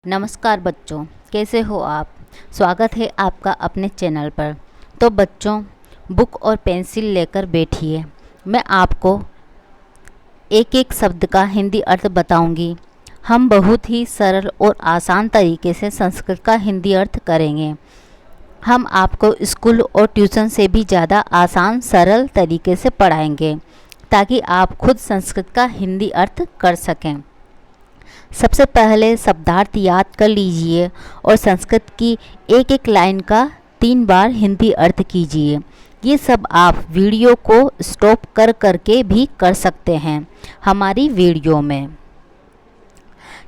नमस्कार बच्चों, कैसे हो आप। स्वागत है आपका अपने चैनल पर। तो बच्चों, बुक और पेंसिल लेकर बैठिए। मैं आपको एक एक शब्द का हिंदी अर्थ बताऊंगी। हम बहुत ही सरल और आसान तरीके से संस्कृत का हिंदी अर्थ करेंगे। हम आपको स्कूल और ट्यूशन से भी ज़्यादा आसान सरल तरीके से पढ़ाएंगे ताकि आप खुद संस्कृत का हिंदी अर्थ कर सकें। सबसे पहले शब्दार्थ याद कर लीजिए और संस्कृत की एक एक लाइन का 3 बार हिंदी अर्थ कीजिए। ये सब आप वीडियो को स्टॉप कर करके भी कर सकते हैं हमारी वीडियो में।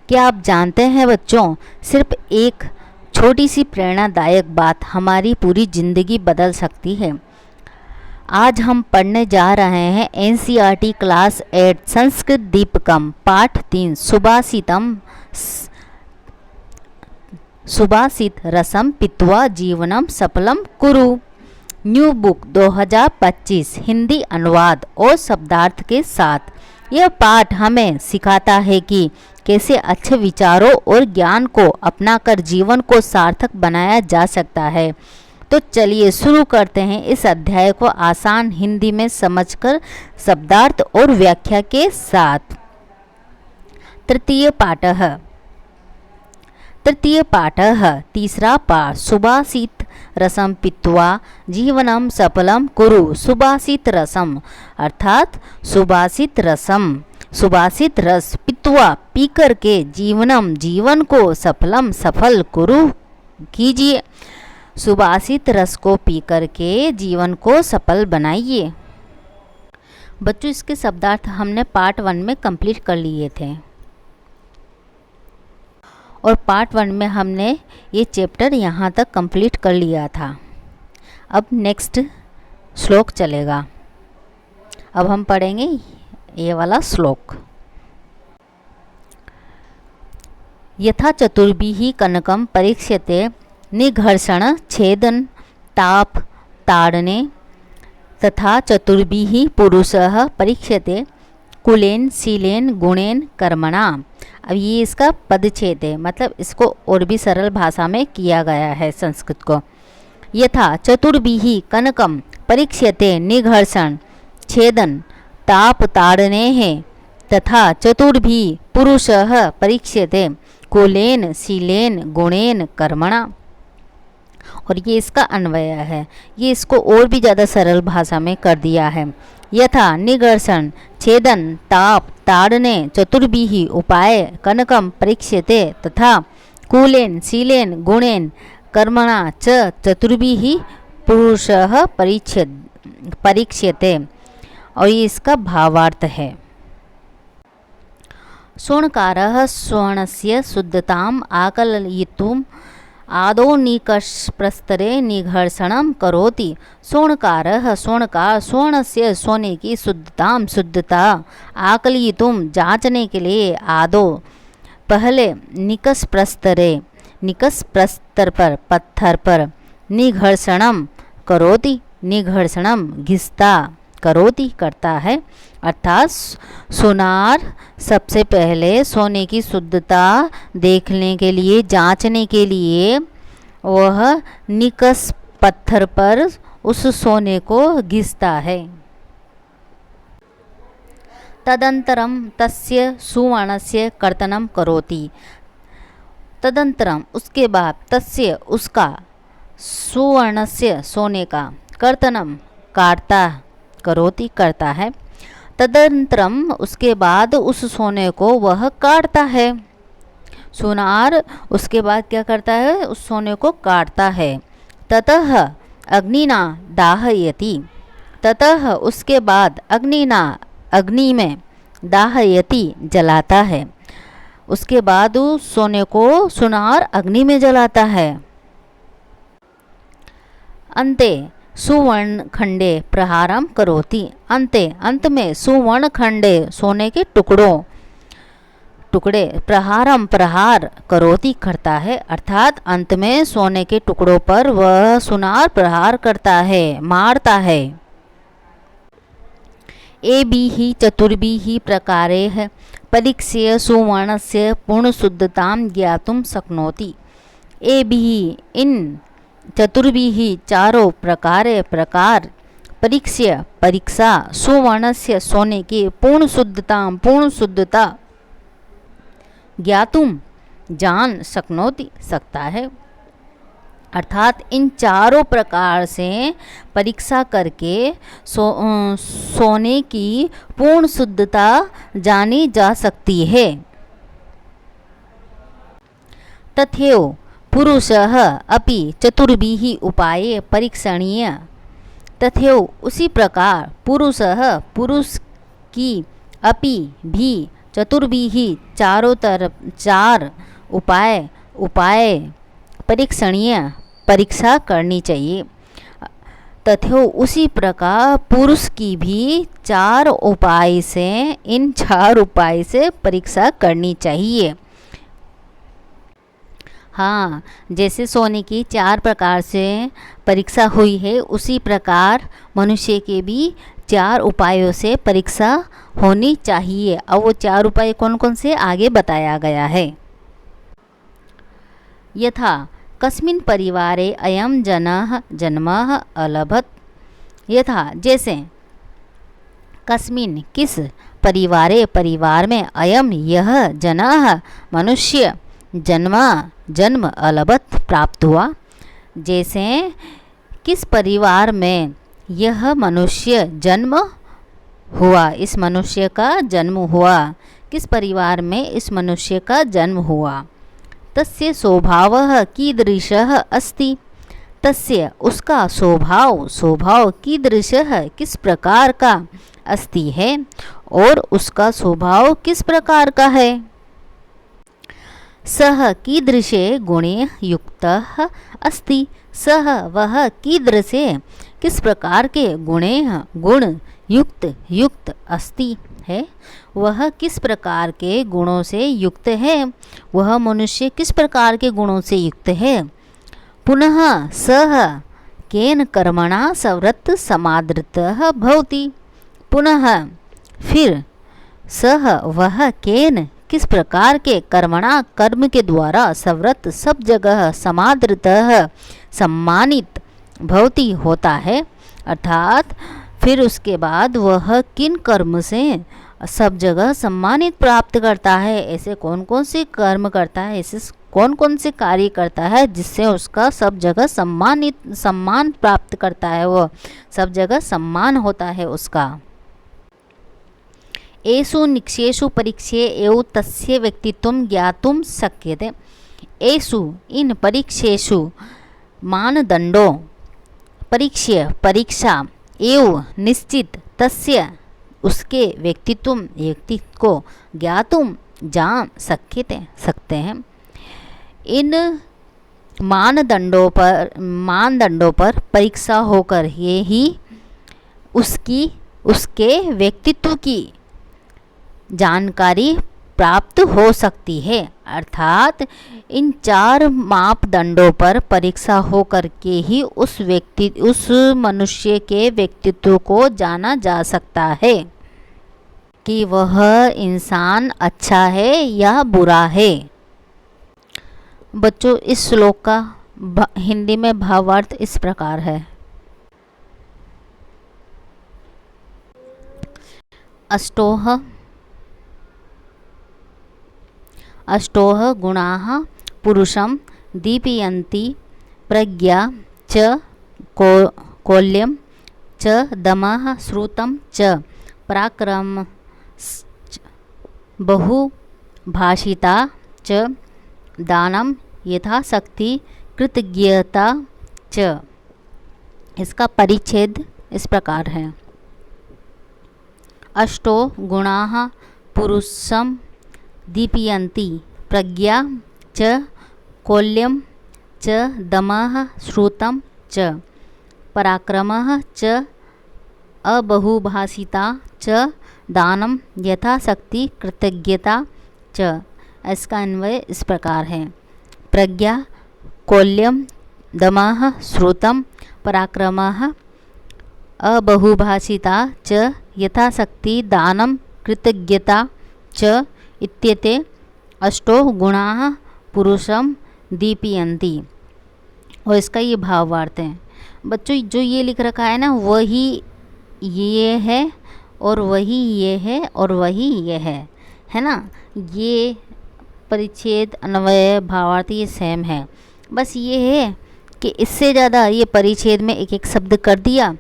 क्या आप जानते हैं बच्चों, सिर्फ एक छोटी सी प्रेरणादायक बात हमारी पूरी ज़िंदगी बदल सकती है। आज हम पढ़ने जा रहे हैं NCERT क्लास 8 संस्कृत दीपकम पाठ 3 सुभाषित रसम पित्वा जीवनम सफलम कुरु। न्यू बुक 2025 हिंदी अनुवाद और शब्दार्थ के साथ। यह पाठ हमें सिखाता है कि कैसे अच्छे विचारों और ज्ञान को अपनाकर जीवन को सार्थक बनाया जा सकता है। तो चलिए शुरू करते हैं इस अध्याय को आसान हिंदी में समझकर शब्दार्थ और व्याख्या के साथ। तृतीय पाठः तीसरा पाठ सुभाषित रसम पित्वा जीवनम सफलम कुरु। सुभाषित रसम अर्थात सुभाषित रस पित्वा पी करके जीवन को सफल कुरु कीजिए। सुभाषित रस को पी करके जीवन को सफल बनाइए। बच्चों, इसके शब्दार्थ हमने पार्ट 1 में कंप्लीट कर लिए थे और पार्ट 1 में हमने ये चैप्टर यहाँ तक कंप्लीट कर लिया था। अब नेक्स्ट श्लोक चलेगा। अब हम पढ़ेंगे ये वाला श्लोक। यथा चतुर्भिः कनकं परीक्ष्यते निघर्षण छेदन ताप ताड़ने तथा चतुर्भिः पुरुषः परीक्ष्यते कुलेन शीलेन गुणेन कर्मणा। अब ये इसका पदच्छेद है, मतलब इसको और भी सरल भाषा में किया गया है संस्कृत को। यथा चतुर्भिः कनकं परीक्ष्यते निघर्षण छेदन ताप ताड़नेः तथा चतुर्भिः पुरुषः परीक्ष्यते कुलेन शीलेन गुणेन कर्मणा। और ये इसका अन्वय है। ये इसको और भी ज़्यादा सरल भाषा में कर दिया है। यथा निघर्षण छेदन ताप ताड़ने चतुर्भिः उपाय कनकम परीक्ष्यते तथा कुलेन शीलेन गुणेन कर्मणा च चतुर्भिः पुरुषः परीक्ष्यते। और ये इसका भावार्थ है। स्वर्णकारः स्वर्णस्य शुद्धताम् आकलयितुम् आदौ निकषप्रस्तरे निघर्षणं करोति। स्वर्णकारः स्वर्णस्य सोने की शुद्धता आकलयितुं जांचने के लिए आदौ पहले निकषप्रस्तर पर पत्थर पर निघर्षणं करोति, निघर्षणं घिसता करोति करता है। अर्थात सोनार सबसे पहले सोने की शुद्धता देखने के लिए जांचने के लिए वह निकस पत्थर पर उस सोने को घिसता है। तदंतरम तस्य सुवर्णस्य कर्तनं करोति। तदंतरम उसके बाद तस्य उसका सुवर्णस्य सोने का कर्तनं काटता करोति करता है। तदंतरम उसके बाद उस सोने को वह काटता है। सोनार उसके बाद क्या करता है, उस सोने को काटता है। ततः अग्निना दाहयति। ततः उसके बाद अग्निना अग्नि में दाहयति जलाता है। उसके बाद उस सोने को सोनार अग्नि में जलाता है। अन्ते सुवर्ण खंडे प्रहारम करोति। अंत में सुवर्ण खंडे सोने के टुकड़े प्रहार करोति करता है। अर्थात अंत में सोने के टुकड़ों पर वह सुनार प्रहार करता है, मारता है। एभिः चतुर्भिः प्रकारैः परीक्ष्य सुवर्णस्य पूर्णशुद्धतां ज्ञातुं शक्नोति। एभिः इन चतुर्भिः चारों प्रकार परीक्ष्य परीक्षा सुवर्णस्य सोने की पूर्ण शुद्धता ज्ञातुम जान शक्नोति सकता है। अर्थात इन चारों प्रकार से परीक्षा करके सोने की पूर्ण शुद्धता जानी जा सकती है। तथैव पुरुषः अपि चतुर्भिः उपाये परीक्षणीय। तथैव उसी प्रकार पुरुष की अपि भी चतुर्भिः चारों तरफ चार उपाय परीक्षणीय परीक्षा करनी चाहिए। तथैव उसी प्रकार पुरुष की भी इन चार उपाय से परीक्षा करनी चाहिए। हाँ, जैसे सोने की चार प्रकार से परीक्षा हुई है, उसी प्रकार मनुष्य के भी चार उपायों से परीक्षा होनी चाहिए। और वो चार उपाय कौन कौन से आगे बताया गया है। यथा कस्मिन् परिवारे अयं जनः जन्मः अलभत। यथा जैसे कस्मिन् किस परिवार में अयम यह जनः मनुष्य जन्म अलभत प्राप्त हुआ। जैसे किस परिवार में यह मनुष्य जन्म हुआ, इस मनुष्य का जन्म हुआ, किस परिवार में इस मनुष्य का जन्म हुआ। तस्य स्वभावः कीदृशः अस्ति। तस्य उसका स्वभाव कीदृशः किस प्रकार का अस्ति है, और उसका स्वभाव किस प्रकार का है। सः कीदृशे गुणे युक्तः अस्ति। सः वह कीदृशे किस प्रकार के गुण युक्त अस्ति है। वह किस प्रकार के गुणों से युक्त है, वह मनुष्य किस प्रकार के गुणों से युक्त है। पुनः सः केन कर्मणा सवृत्त समादृतः भवति। पुनः फिर सः वह केन किस प्रकार के कर्म के द्वारा सवृत्त सब जगह समादृतः सम्मानित भवति होता है। अर्थात फिर उसके बाद वह किन कर्म से सब जगह सम्मानित प्राप्त करता है, ऐसे कौन कौन से कर्म करता है, ऐसे कौन कौन से कार्य करता है जिससे उसका सब जगह सम्मान प्राप्त करता है, वो सब जगह सम्मान होता है उसका। एषु निक्षेषु परीक्षे एव तस्य व्यक्तित्वं ज्ञातुं शक्यते। एषु इन परीक्षेषु मानदंडों परीक्षा एव निश्चित तस्य उसके व्यक्तित्व को ज्ञातुम जान सकते हैं। इन मानदंडों पर परीक्षा होकर ये ही उसके व्यक्तित्व की जानकारी प्राप्त हो सकती है। अर्थात इन चार मापदंडों पर परीक्षा होकर के ही उस मनुष्य के व्यक्तित्व को जाना जा सकता है कि वह इंसान अच्छा है या बुरा है। बच्चों, इस श्लोक का हिंदी में भावार्थ इस प्रकार है। अष्टोह गुणाः पुरुषं दीपयन्ति प्रज्ञा च कौल्यं च दमः श्रुतं च पराक्रम बहुभाषिता च दानं यथाशक्ति कृतज्ञता च। इसका परिच्छेद इस प्रकार है। अष्टो गुणाः पुरुषं दीपयन्ति प्रज्ञा च कौल्यं च दमः श्रुतं च पराक्रमः च अबहुभाषिता च दानं यथाशक्ति कृतज्ञता च। इसका अन्वय इस प्रकार है। प्रज्ञा, कौल्यं, दमः, श्रुतं, पराक्रमः, अबहुभाषिता च यथाशक्ति दानं कृतज्ञता च इत्येते अष्टो गुणाः पुरुषं दीपयन्ति। और इसका ये भावार्थ है बच्चों, जो ये लिख रखा है ना वही ये है और वही ये है और वही ये है ना। ये परिच्छेद अन्वय भावार्थ ये सेम है, बस ये है कि इससे ज़्यादा ये परिच्छेद में एक एक शब्द कर दिया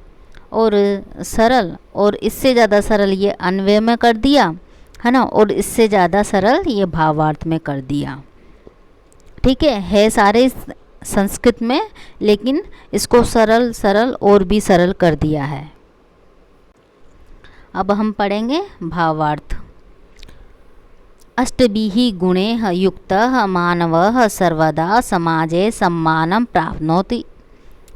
और सरल, और इससे ज़्यादा सरल ये अन्वय में कर दिया है ना, और इससे ज़्यादा सरल ये भावार्थ में कर दिया। ठीक है सारे संस्कृत में, लेकिन इसको सरल सरल और भी सरल कर दिया है। अब हम पढ़ेंगे भावार्थ। अष्टभिः गुणैः युक्तः मानवः सर्वदा समाजे सम्मानं प्राप्नोति।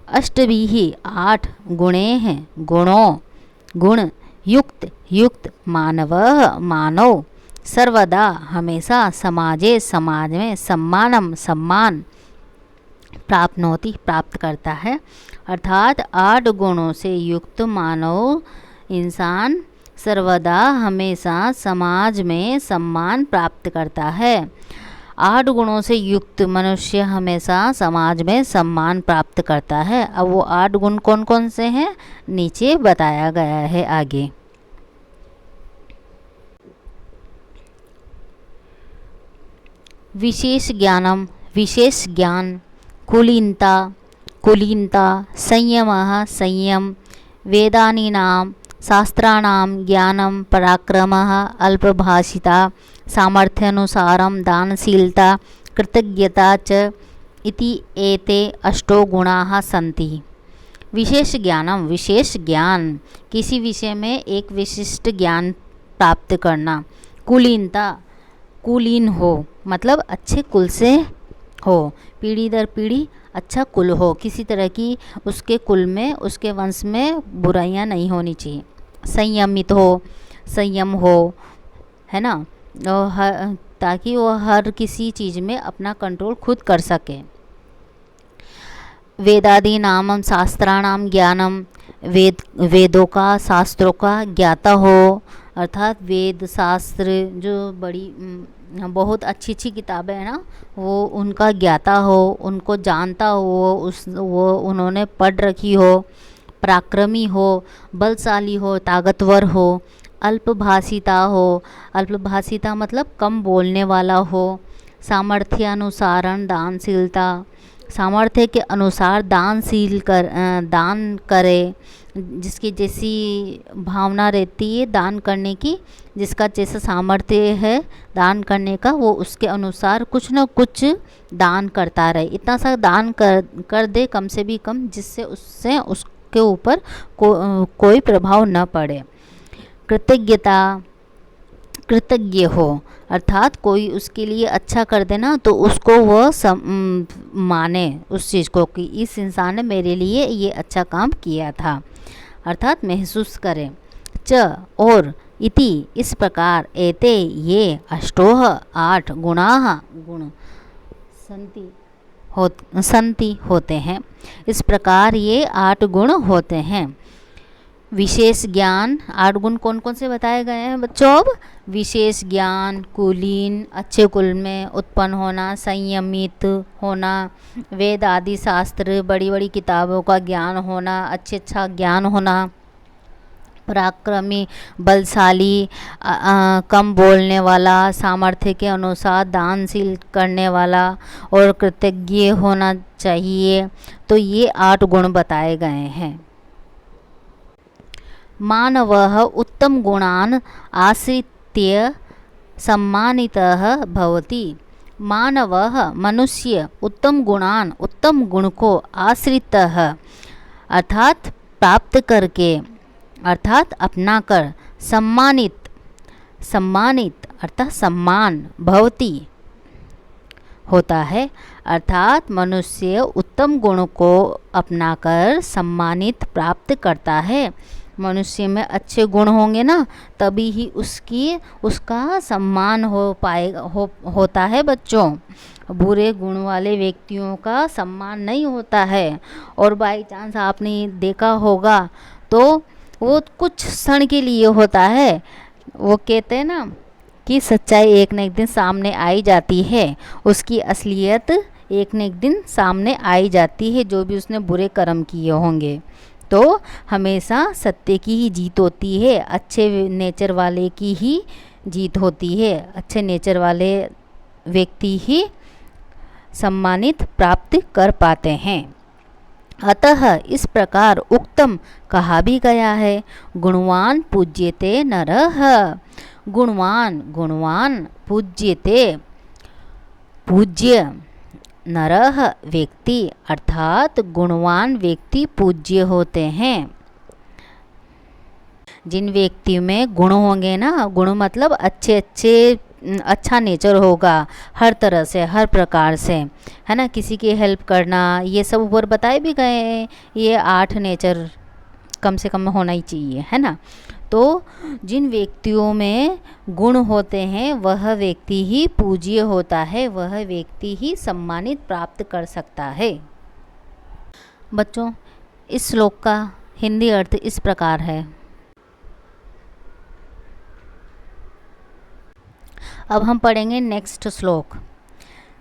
अष्टभिः 8 गुणैः गुण युक्त मानव सर्वदा हमेशा समाजे समाज में सम्मान प्राप्नोति प्राप्त करता है। अर्थात 8 गुणों से युक्त मानव इंसान सर्वदा हमेशा समाज में सम्मान प्राप्त करता है। 8 गुणों से युक्त मनुष्य हमेशा समाज में सम्मान प्राप्त करता है। अब वो 8 गुण कौन कौन से हैं नीचे बताया गया है आगे। विशेष ज्ञान, कुलीनता, संयम, वेदानीनां शास्त्राणां ज्ञानं, पराक्रमः, अल्पभाषिता, सामर्थ्यानुसारं दानशीलता, कृतज्ञता च इति एते अष्टो गुणाः सन्ति। विशेष ज्ञान, किसी विषय में एक विशिष्ट ज्ञान प्राप्त करना। कुलीन हो मतलब अच्छे कुल से हो, पीढ़ी दर पीढ़ी अच्छा कुल हो, किसी तरह की उसके कुल में उसके वंश में बुराइयां नहीं होनी चाहिए। संयम हो है ना, और ताकि वो हर किसी चीज़ में अपना कंट्रोल खुद कर सके। वेदादि नामम शास्त्राणाम ज्ञानम, वेदों का शास्त्रों का ज्ञाता हो, अर्थात वेद शास्त्र जो बड़ी बहुत अच्छी किताबें हैं ना, वो उनका ज्ञाता हो, उनको जानता हो, वो उन्होंने पढ़ रखी हो। पराक्रमी हो, बलशाली हो, ताकतवर हो। अल्पभाषिता मतलब कम बोलने वाला हो। सामर्थ्यानुसारण दानशीलता, सामर्थ्य के अनुसार दान करे, जिसकी जैसी भावना रहती है दान करने की, जिसका जैसा सामर्थ्य है दान करने का, वो उसके अनुसार कुछ न कुछ दान करता रहे। इतना सा दान कर दे कम से भी कम, जिससे उसके ऊपर कोई प्रभाव न पड़े। कृतज्ञ हो, अर्थात कोई उसके लिए अच्छा कर देना तो उसको वह माने उस चीज़ को कि इस इंसान ने मेरे लिए ये अच्छा काम किया था, अर्थात महसूस करे। और इति इस प्रकार, एते ये अष्टोह 8 गुणाः गुण संति होते हैं। इस प्रकार ये 8 गुण होते हैं। विशेष ज्ञान, 8 गुण कौन कौन से बताए गए हैं बच्चों? अब विशेष ज्ञान, कुलीन, अच्छे कुल में उत्पन्न होना, संयमित होना, वेद आदि शास्त्र बड़ी बड़ी किताबों का ज्ञान होना, अच्छा ज्ञान होना, पराक्रमी बलशाली, कम बोलने वाला, सामर्थ्य के अनुसार दानशील करने वाला और कृतज्ञ होना चाहिए। तो ये 8 गुण बताए गए हैं। मानवः उत्तम गुणान् आश्रित्य सम्मानितः भवति। मानवः मनुष्य उत्तम गुण को आश्रितः अर्थात प्राप्त करके, अर्थात अपना कर, सम्मानित अर्थात सम्मान भवति होता है। अर्थात मनुष्य उत्तम गुण को अपनाकर सम्मानित प्राप्त करता है। मनुष्य में अच्छे गुण होंगे ना, तभी ही उसका सम्मान होता है बच्चों। बुरे गुण वाले व्यक्तियों का सम्मान नहीं होता है। और बाई चांस आपने देखा होगा तो वो कुछ क्षण के लिए होता है। वो कहते हैं ना कि सच्चाई एक न एक दिन सामने आई जाती है, उसकी असलियत एक न एक दिन सामने आई जाती है, जो भी उसने बुरे कर्म किए होंगे। तो हमेशा सत्य की ही जीत होती है, अच्छे नेचर वाले की ही जीत होती है। अच्छे नेचर वाले व्यक्ति ही सम्मानित प्राप्त कर पाते हैं। अतः इस प्रकार उक्तम कहा भी गया है, गुणवान पूज्यते नरः। गुणवान, गुणवान पूज्यते, पूज्य नरः व्यक्ति, अर्थात गुणवान व्यक्ति पूज्य होते हैं। जिन व्यक्ति में गुण होंगे ना, गुण मतलब अच्छा नेचर होगा हर तरह से, हर प्रकार से, है ना। किसी की हेल्प करना, ये सब ऊपर बताए भी गए हैं। ये 8 नेचर कम से कम होना ही चाहिए, है ना। तो जिन व्यक्तियों में गुण होते हैं वह व्यक्ति ही पूज्य होता है, वह व्यक्ति ही सम्मानित प्राप्त कर सकता है। बच्चों, इस श्लोक का हिंदी अर्थ इस प्रकार है। अब हम पढ़ेंगे नेक्स्ट श्लोक।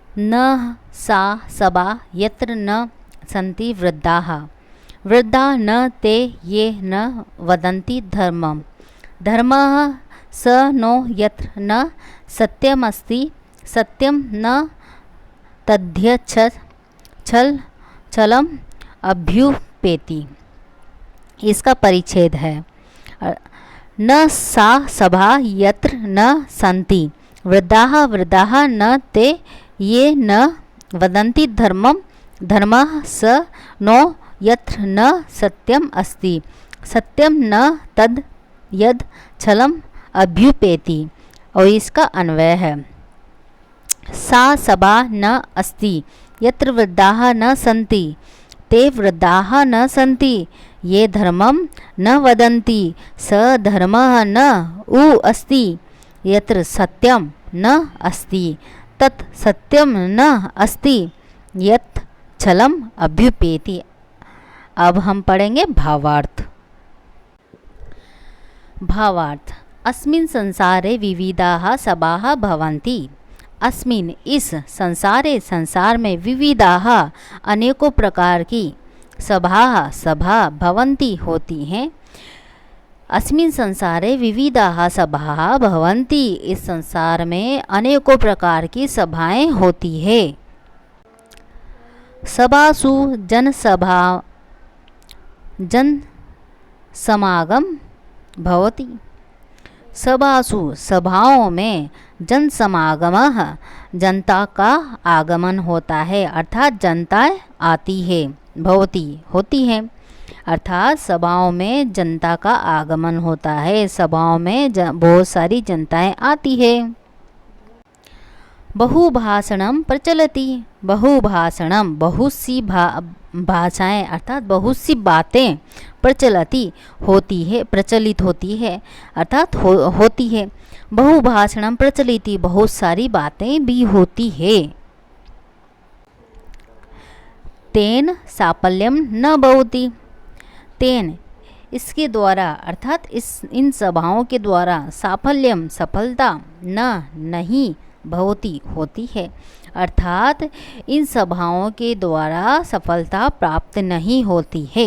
न सा सबा यत्र न सन्ति वृद्धाः, वृद्धा न ते ये न वदन्ति धर्मम्, धर्मः स नो यत्र न सत्यमस्ति, सत्यम न तद्यच्छल छलम अभ्युपेति। इसका परिच्छेद है। न सा सभा यत्र न सन्ति वृद्धाः, वृद्धाः न ते ये न वदन्ति धर्मम्, धर्मः स नो यत्र न सत्यम अस्ति, सत्यम न तद यद छलम अभ्युपेति। और इसका अन्वय है, सा सभा न अस्ति यत्र वृद्धाः न सन्ति, ते वृद्धाः न सन्ति, ये धर्मं न वदन्ति, स धर्मः न उ अस्ति, यत्र सत्यम न अस्ति, तत् सत्यम न अस्ति, यत् छलम अभ्युपेति। अब हम पढ़ेंगे भावार्थ। भावार्थ, अस्मिन् संसारे विविधाः सभाः भवन्ति। अस्मिन्, इस संसारे, संसार में, विविधाः अनेकों प्रकार की सभा भवन्ति होती हैं। अस्मिन् संसारे विविधाः सभाः भवन्ति, इस संसार में अनेकों प्रकार की सभाएं होती है। सभासु जन समागम भवति। सभासु, सभाओं में, जन समागमः, जनता का आगमन होता है, अर्थात जनताएं आती है, भवति होती है, अर्थात सभाओं में जनता का आगमन होता है, सभाओं में बहुत सारी जनताएं आती है। बहुभाषणम प्रचलति, बहुभाषणम, बहुत सी भाषाएं अर्थात बहुत सी बातें, प्रचलति होती है, प्रचलित होती है, अर्थात होती है। बहुभाषणम प्रचलिति, बहुत सारी बातें भी होती है। तेन साफल्यम न भवति, तेन इसके द्वारा, अर्थात इन सभाओं के द्वारा, साफल्यम सफलता, न नहीं, भवति होती है, अर्थात इन सभाओं के द्वारा सफलता प्राप्त नहीं होती है।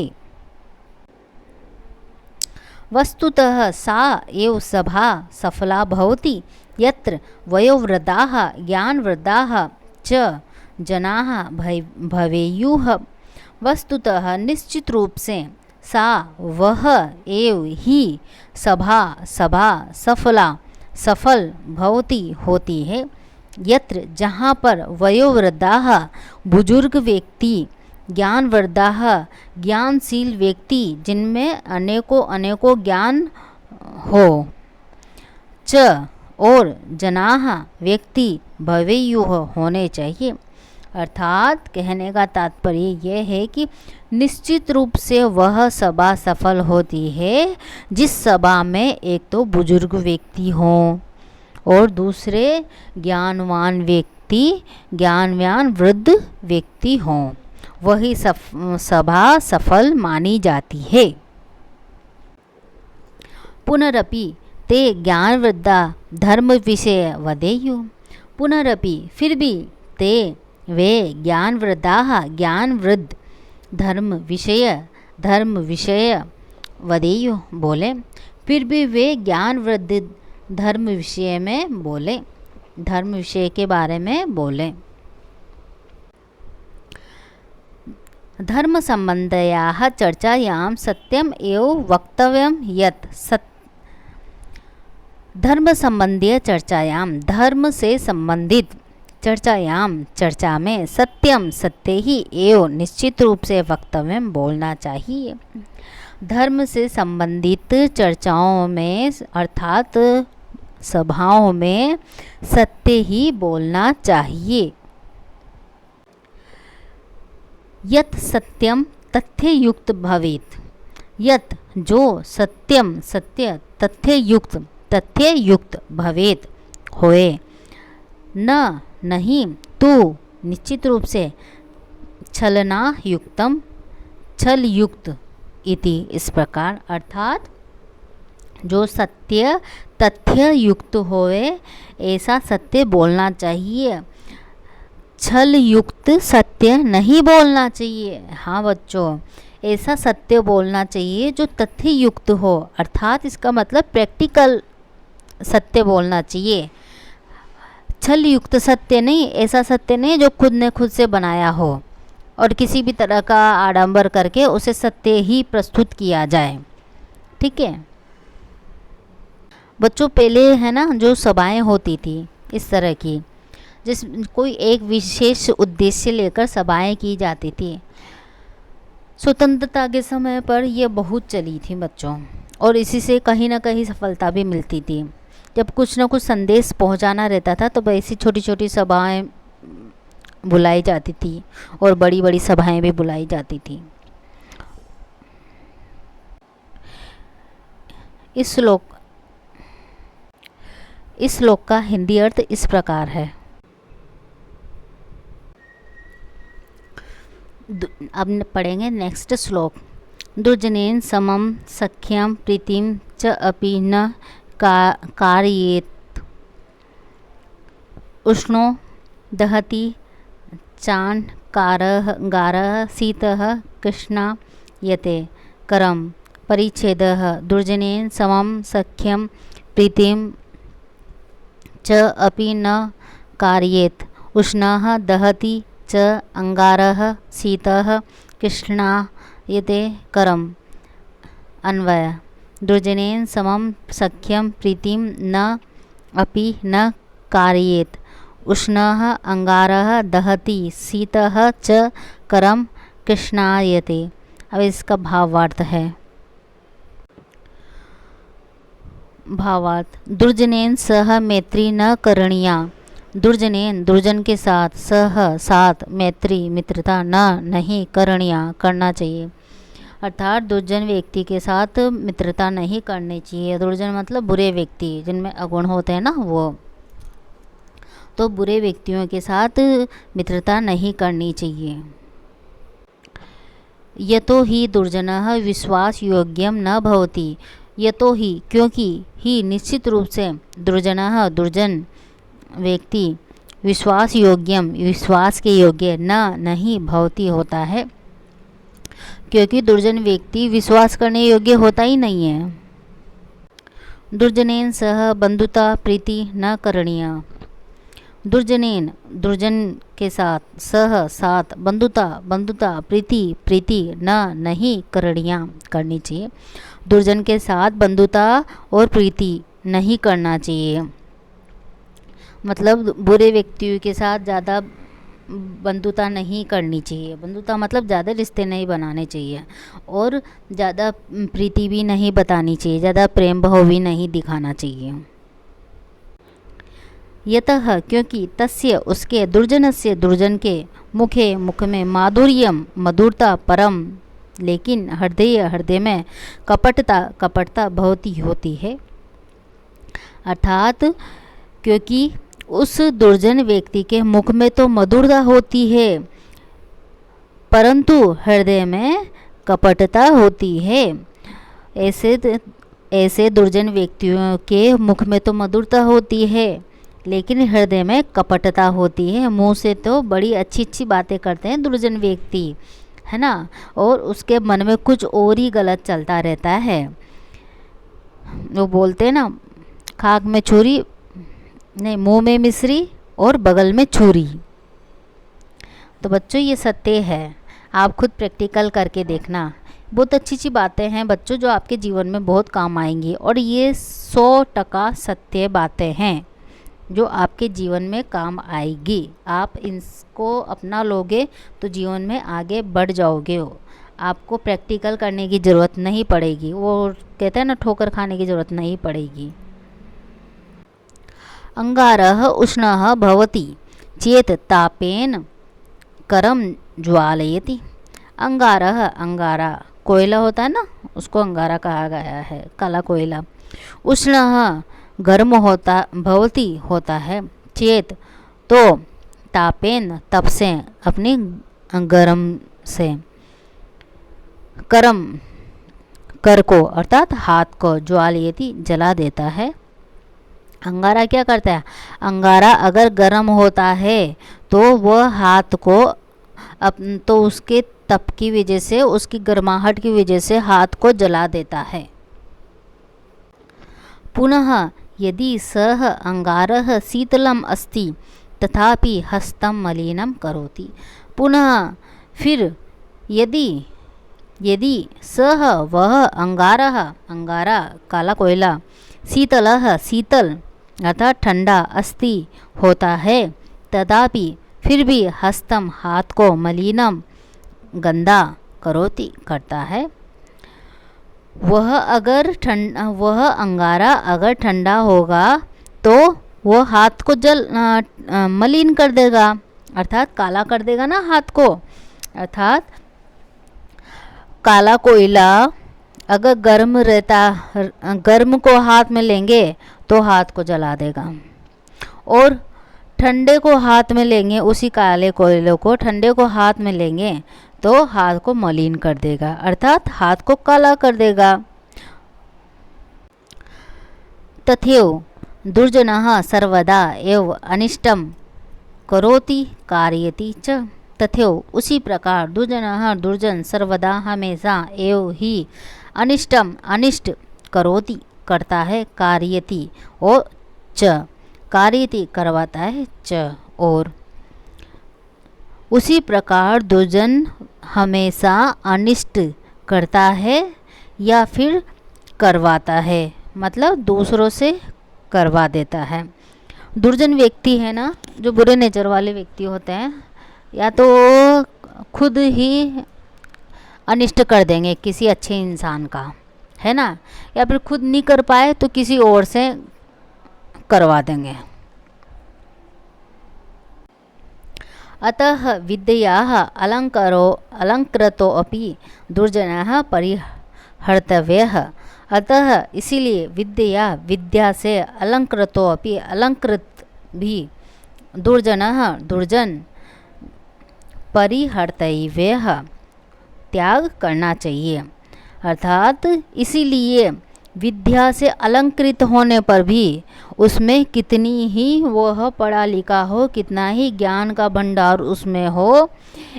वस्तुतः सा एव सभा सफला भवति यत्र वयोवृद्धाः ज्ञानवृद्धाः च जनाः भवेयुः। वस्तुतः निश्चित रूप से सा वह एव ही सभा सफल भवति होती है, यत्र जहाँ पर वयोवृद्धाः बुजुर्ग व्यक्ति, ज्ञानवृद्धाः ज्ञानशील व्यक्ति, जिनमें अनेकों ज्ञान हो, च और जनाः व्यक्ति भवेयुः होने चाहिए। अर्थात कहने का तात्पर्य यह है कि निश्चित रूप से वह सभा सफल होती है जिस सभा में एक तो बुजुर्ग व्यक्ति हों और दूसरे ज्ञानवान व्यक्ति, ज्ञानवान वृद्ध व्यक्ति हों, वही सभा सफल मानी जाती है। पुनरपि ते ज्ञानवृद्धा धर्म विषय वदेयु। पुनरपि फिर भी ते वे ज्ञानवृद्धा ज्ञानवृद्ध धर्म विषय वदेयु बोले, फिर भी वे ज्ञानवृद्ध धर्म विषय में बोले, धर्म विषय के बारे में बोले। धर्म संबंधयाः चर्चायां सत्यम एव वक्तव्यम यत् धर्म संबंधीय चर्चायां धर्म से संबंधित चर्चायां चर्चा में सत्यम सत्य ही एव निश्चित रूप से वक्तव्य बोलना चाहिए। धर्म से संबंधित चर्चाओं में अर्थात सभाओं में सत्य ही बोलना चाहिए। यत् सत्यम तथ्य युक्त भवेत्, यत् जो सत्यम सत्य तथ्य युक्त भवेत् होए, न नहीं तू निश्चित रूप से छलना युक्तम छल युक्त इति, इस प्रकार अर्थात जो सत्य तथ्य युक्त होए ऐसा सत्य बोलना चाहिए, छल युक्त सत्य नहीं बोलना चाहिए। हाँ बच्चों, ऐसा सत्य बोलना चाहिए जो तथ्य युक्त हो, अर्थात इसका मतलब प्रैक्टिकल सत्य बोलना चाहिए। छल युक्त सत्य नहीं, ऐसा सत्य नहीं जो खुद ने खुद से बनाया हो और किसी भी तरह का आडंबर करके उसे सत्य ही प्रस्तुत किया जाए। ठीक है बच्चों, पहले है ना जो सभाएं होती थी इस तरह की, जिस कोई एक विशेष उद्देश्य लेकर सभाएं की जाती थी। स्वतंत्रता के समय पर यह बहुत चली थी बच्चों, और इसी से कहीं ना कहीं सफलता भी मिलती थी। जब कुछ ना कुछ संदेश पहुंचाना रहता था तो ऐसी छोटी छोटी सभाएं बुलाई जाती थी और बड़ी बड़ी सभाएं भी बुलाई जाती थी। इस श्लोक का हिंदी अर्थ इस प्रकार है। अब पढ़ेंगे नेक्स्ट श्लोक। दुर्जनेन समम सख्यम प्रीतिम च अपि न कारयेत्, उष्णो दहति गारः शीतः कृष्णायते करम परिच्छेदः। दुर्जनेन समम सख्यम प्रीतिम च अपि न कारयेत्, उष्णः दहति च अंगारः शीतः कृष्णायते करम। अन्वय। दुर्जनेन समम सख्यम प्रीतिम न अपि न कारयेत्, उष्णः अंगारः दहति शीतः च करम कृष्णायते। अब इसका भावार्थ है। भावार्थ। दुर्जनेन सह मैत्री न करणीया। दुर्जनेन दुर्जन के साथ, सह साथ, मैत्री मित्रता, न नहीं, करणीया करना चाहिए। अर्थात दुर्जन व्यक्ति के साथ मित्रता नहीं करनी चाहिए। दुर्जन मतलब बुरे व्यक्ति जिनमें अगुण होते हैं ना, वो तो बुरे व्यक्तियों के साथ मित्रता नहीं करनी चाहिए। यतो ही दुर्जनः विश्वास योग्यम न भवति। यतो ही क्योंकि, ही निश्चित रूप से, दुर्जनः दुर्जन व्यक्ति विश्वास योग्यम विश्वास के योग्य, न नहीं, भवति होता है, क्योंकि दुर्जन व्यक्ति विश्वास करने योग्य होता ही नहीं है। दुर्जनेन सह बंधुता प्रीति न करणीया। दुर्जनेन दुर्जन के साथ, सह साथ, बंधुता प्रीति न नहीं, करणीया करनी चाहिए। दुर्जन के साथ बंधुता और प्रीति नहीं करना चाहिए, मतलब बुरे व्यक्तियों के साथ ज़्यादा बंधुता नहीं करनी चाहिए। बंधुता मतलब ज़्यादा रिश्ते नहीं बनाने चाहिए, और ज़्यादा प्रीति भी नहीं बतानी चाहिए, ज़्यादा प्रेम भाव भी नहीं दिखाना चाहिए। यतः क्योंकि, तस्य उसके, दुर्जनस्य दुर्जन के, मुखे मुख में, माधुर्यम मधुरता, परम लेकिन, हृदय में, कपटता भवती होती है। अर्थात क्योंकि उस दुर्जन व्यक्ति के मुख में तो मधुरता होती है, परंतु हृदय में कपटता होती है। ऐसे ऐसे दुर्जन व्यक्तियों के मुख में तो मधुरता होती है, लेकिन हृदय में कपटता होती है। मुंह से तो बड़ी अच्छी अच्छी बातें करते हैं दुर्जन व्यक्ति, है ना, और उसके मन में कुछ और ही गलत चलता रहता है। वो बोलते हैं ना, खाक में छुरी नहीं, मुंह में मिश्री और बगल में छुरी। तो बच्चों ये सत्य है, आप खुद प्रैक्टिकल करके देखना। बहुत अच्छी अच्छी बातें हैं बच्चों जो आपके जीवन में बहुत काम आएंगी, और ये 100% सत्य बातें हैं जो आपके जीवन में काम आएगी। आप इनको अपना लोगे तो जीवन में आगे बढ़ जाओगे। आपको प्रैक्टिकल करने की ज़रूरत नहीं पड़ेगी, वो कहते हैं ना, ठोकर खाने की ज़रूरत नहीं पड़ेगी। अंगारः उष्णः भवति चेत तापेन करम ज्वालयति। अंगारः, अंगारा कोयला होता है ना, उसको अंगारा कहा गया है, काला कोयला। उष्णः गर्म होता, भवति होता है, चेत तो तापेन तप से, अपनी गर्म से, करम कर को अर्थात हाथ को, ज्वालयति जला देता है। अंगारा क्या करता है? अंगारा अगर गर्म होता है तो वह हाथ को तो उसके तप की वजह से, उसकी गर्माहट की वजह से हाथ को जला देता है। पुनः यदि सह अंगारः शीतलम अस्ति तथापि हस्तं मलिनं करोति। पुनः फिर यदि सह वह अंगारः, अंगारा काला कोयला, शीतलः शीतल अर्थात ठंडा, अस्ति होता है, तथापि फिर भी हस्तम हाथ को, मलिनम गंदा, करोति करता है। वह अंगारा अगर ठंडा होगा तो वो हाथ को मलिन कर देगा, अर्थात काला कर देगा ना हाथ को। अर्थात काला कोयला अगर गर्म रहता, गर्म को हाथ में लेंगे तो हाथ को जला देगा, और ठंडे को हाथ में लेंगे, उसी काले कोयले को ठंडे को हाथ में लेंगे तो हाथ को मलिन कर देगा, अर्थात हाथ को काला कर देगा। तथैव दुर्जनः सर्वदा एव अनिष्टं करोति कारयति च। तथैव उसी प्रकार दुर्जन सर्वदा हमेशा एव ही अनिष्ट करोति करता है, कारयति और च, कारयति करवाता है, च और। उसी प्रकार दुर्जन हमेशा अनिष्ट करता है या फिर करवाता है, मतलब दूसरों से करवा देता है। दुर्जन व्यक्ति है ना, जो बुरे नेचर वाले व्यक्ति होते हैं, या तो खुद ही अनिष्ट कर देंगे किसी अच्छे इंसान का, है ना, या फिर खुद नहीं कर पाए तो किसी और से करवा देंगे। अतः विद्यायाः अलंकृतो अपि दुर्जनः परिहर्तव्यः। अतः इसीलिए विद्या से अलंकृतो अपि, अलंकृत भी, दुर्जन परिहर्तव्यः त्याग करना चाहिए। अर्थात इसीलिए विद्या से अलंकृत होने पर भी उसमें कितनी ही वह पढ़ा लिखा हो, कितना ही ज्ञान का भंडार उसमें हो,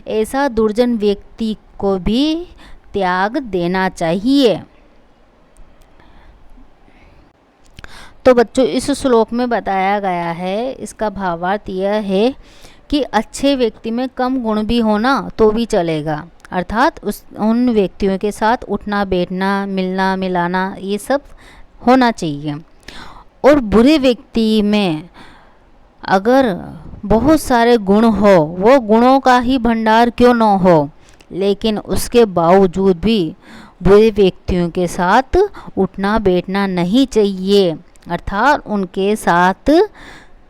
ऐसा दुर्जन व्यक्ति को भी त्याग देना चाहिए। तो बच्चों इस श्लोक में बताया गया है, इसका भावार्थ यह है कि अच्छे व्यक्ति में कम गुण भी होना तो भी चलेगा, अर्थात उन व्यक्तियों के साथ उठना बैठना, मिलना मिलाना, ये सब होना चाहिए। और बुरे व्यक्ति में अगर बहुत सारे गुण हो, वो गुणों का ही भंडार क्यों न हो, लेकिन उसके बावजूद भी बुरे व्यक्तियों के साथ उठना बैठना नहीं चाहिए, अर्थात उनके साथ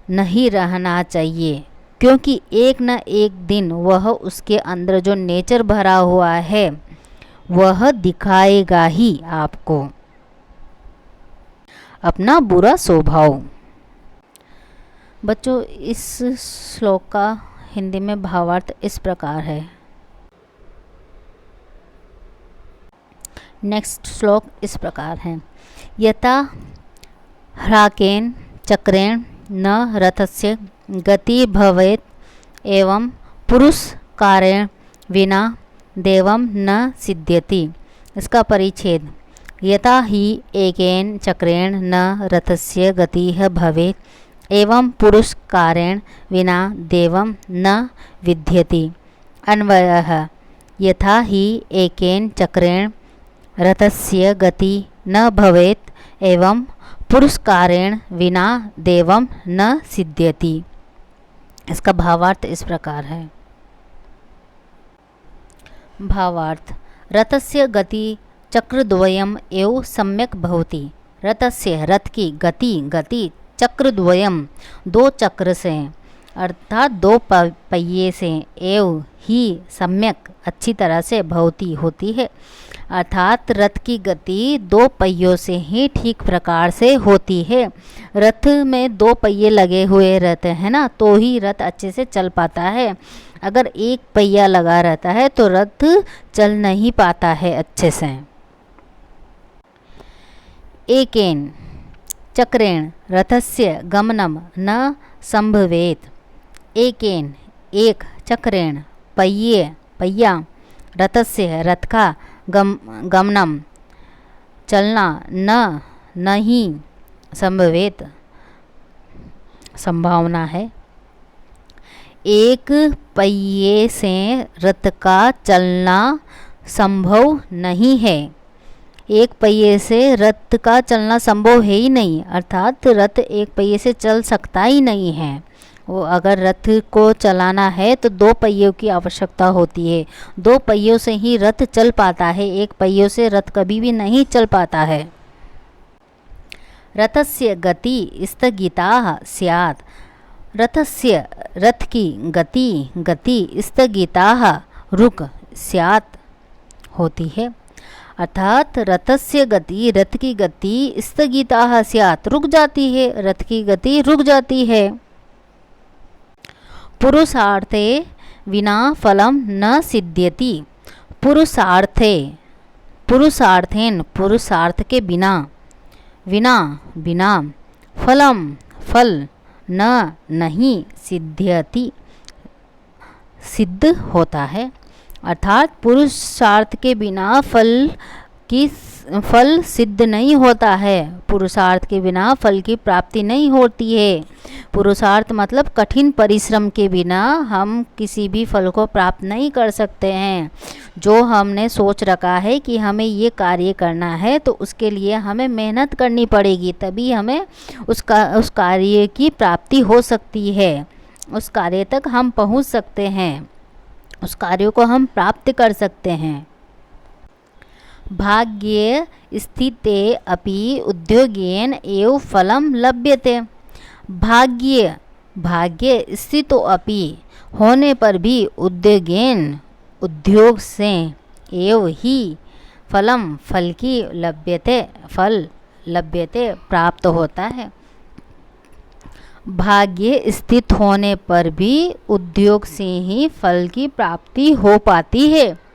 नहीं रहना चाहिए, क्योंकि एक न एक दिन वह उसके अंदर जो नेचर भरा हुआ है वह दिखाएगा ही आपको अपना बुरा स्वभाव। बच्चों इस श्लोक का हिंदी में भावार्थ इस प्रकार है नेक्स्ट श्लोक इस प्रकार है। यथा ह्राकेन चक्रेण न रथस्य गति भवेत् एवं पुरुषकारेण विना देवं न सिद्ध्यति। इसका परिच्छेद। यथा ही एकेन चक्रेण न रथस्य गतिः भवेत् एवं पुरुषकारेण विना देवं न विद्यति। अन्वयः। यथा ही एकेन चक्रेण रथस्य गति न भवेत् एवं पुरुषकारेण विना देवं न सिद्ध्यति। इसका भावार्थ इस प्रकार है। भावार्थ। रथस्य गति चक्रद्वयम् एव सम्यक् भवति। रथस्य रथ की गति चक्रद्वयम् दो चक्र से अर्थात दो पहिए से एव ही सम्यक अच्छी तरह से भवती होती है। अर्थात रथ की गति दो पहियों से ही ठीक प्रकार से होती है। रथ में दो पहिए लगे हुए रहते हैं ना, तो ही रथ अच्छे से चल पाता है। अगर एक पहिया लगा रहता है तो रथ चल नहीं पाता है अच्छे से। एकेन चक्रेण रथस्य गमनम न संभवेत्। एकेन एक चक्रेण पहिया रथस्य रथ का गमनम चलना नहीं संभवेत संभावना है। एक पहिए से रथ का चलना संभव नहीं है। एक पहिए से रथ का चलना संभव है ही नहीं, अर्थात रथ एक पहिए से चल सकता ही नहीं है। वो अगर रथ को चलाना है तो दो पहियों की आवश्यकता होती है। दो पहियों से ही रथ चल पाता है, एक पहियों से रथ कभी भी नहीं चल पाता है। रथस्य गति स्थगिता स्यात्। रथस्य रथ की गति स्थगिता रुक स्यात् होती है। अर्थात रथस्य गति रथ की गति स्थगिता स्यात् रुक जाती है, रथ की गति रुक जाती है। पुरुषार्थे विना फलम न सिद्ध्यति। पुरुषार्थेन पुरुषार्थ के बिना फल नहीं सिद्ध्यति सिद्ध होता है। अर्थात पुरुषार्थ के बिना फल सिद्ध नहीं होता है। पुरुषार्थ के बिना फल की प्राप्ति नहीं होती है। पुरुषार्थ मतलब कठिन परिश्रम के बिना हम किसी भी फल को प्राप्त नहीं कर सकते हैं। जो हमने सोच रखा है कि हमें ये कार्य करना है तो उसके लिए हमें मेहनत करनी पड़ेगी, तभी हमें उस कार्य की प्राप्ति हो सकती है। उस कार्य तक हम पहुंच सकते हैं, उस कार्य को हम प्राप्त कर सकते हैं। भाग्ये स्थिते अपि उद्योगेन एव फलम लभ्यते। भाग्य स्थितो अपि होने पर भी उद्योग से एव ही फल की लभ्यते प्राप्त होता है। भाग्य स्थित होने पर भी उद्योग से ही फल की प्राप्ति हो पाती है।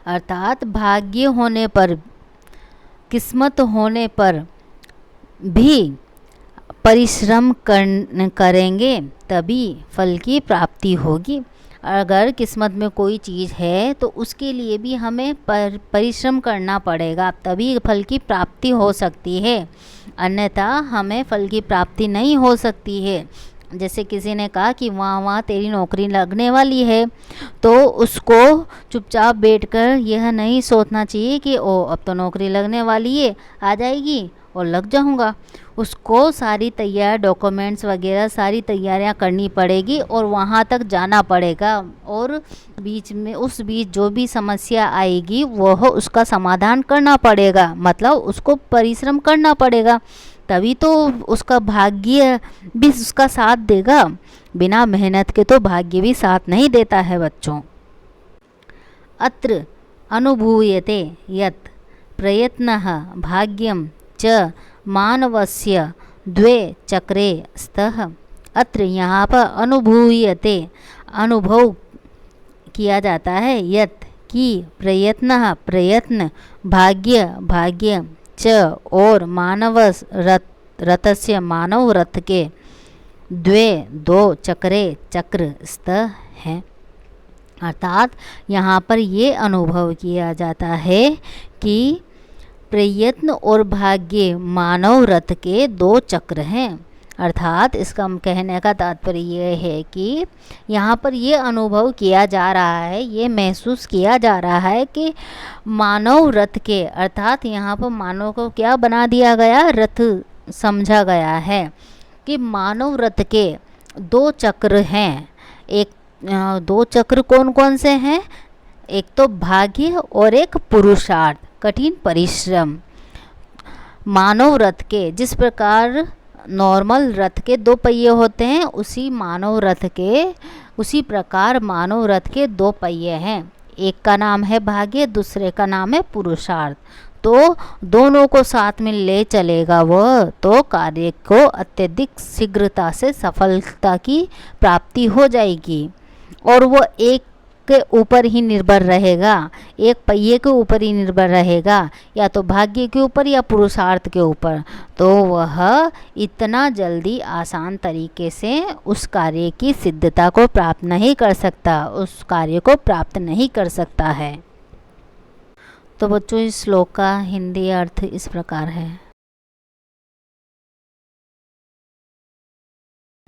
अर्थात भाग्य होने पर, किस्मत होने पर भी परिश्रम करेंगे तभी फल की प्राप्ति होगी। अगर किस्मत में कोई चीज़ है तो उसके लिए भी हमें परिश्रम करना पड़ेगा, तभी फल की प्राप्ति हो सकती है, अन्यथा हमें फल की प्राप्ति नहीं हो सकती है। जैसे किसी ने कहा कि वहाँ तेरी नौकरी लगने वाली है, तो उसको चुपचाप बैठकर यह नहीं सोचना चाहिए कि ओ अब तो नौकरी लगने वाली है, आ जाएगी और लग जाऊँगा। उसको सारी डॉक्यूमेंट्स वगैरह सारी तैयारियां करनी पड़ेगी और वहाँ तक जाना पड़ेगा, और उस बीच जो भी समस्या आएगी वह उसका समाधान करना पड़ेगा, मतलब उसको परिश्रम करना पड़ेगा, तभी तो उसका भाग्य भी उसका साथ देगा। बिना मेहनत के तो भाग्य भी साथ नहीं देता है बच्चों। अत्र अनुभूयते यत् प्रयत्नः भाग्यं च मानवस्य द्वे चक्रे स्तः। अत्र यहाँ पर अनुभूयते अनुभव किया जाता है यत् कि प्रयत्नः प्रयत्न, भाग्य भाग्य, च और मानवस रथस्य मानव रथ के, द्वे दो चक्रे चक्र स्थ हैं। अर्थात यहाँ पर ये अनुभव किया जाता है कि प्रयत्न और भाग्य मानव रथ के दो चक्र हैं। अर्थात इसका कहने का तात्पर्य ये है कि यहाँ पर ये अनुभव किया जा रहा है, ये महसूस किया जा रहा है कि मानव रथ के, अर्थात यहाँ पर मानव को क्या बना दिया गया, रथ समझा गया है कि मानव रथ के दो चक्र हैं। एक दो चक्र कौन कौन से हैं? एक तो भाग्य और एक पुरुषार्थ, कठिन परिश्रम। मानव रथ के जिस प्रकार नॉर्मल रथ के दो पहिए होते हैं, उसी प्रकार मानव रथ के दो पहिए हैं। एक का नाम है भाग्य, दूसरे का नाम है पुरुषार्थ। तो दोनों को साथ में ले चलेगा वह, तो कार्य को अत्यधिक शीघ्रता से सफलता की प्राप्ति हो जाएगी। और वो एक के ऊपर ही निर्भर रहेगा, एक पहिए के ऊपर ही निर्भर रहेगा, या तो भाग्य के ऊपर या पुरुषार्थ के ऊपर, तो वह इतना जल्दी आसान तरीके से उस कार्य की सिद्धता को प्राप्त नहीं कर सकता, उस कार्य को प्राप्त नहीं कर सकता है। तो बच्चों, इस श्लोक का हिंदी अर्थ इस प्रकार है।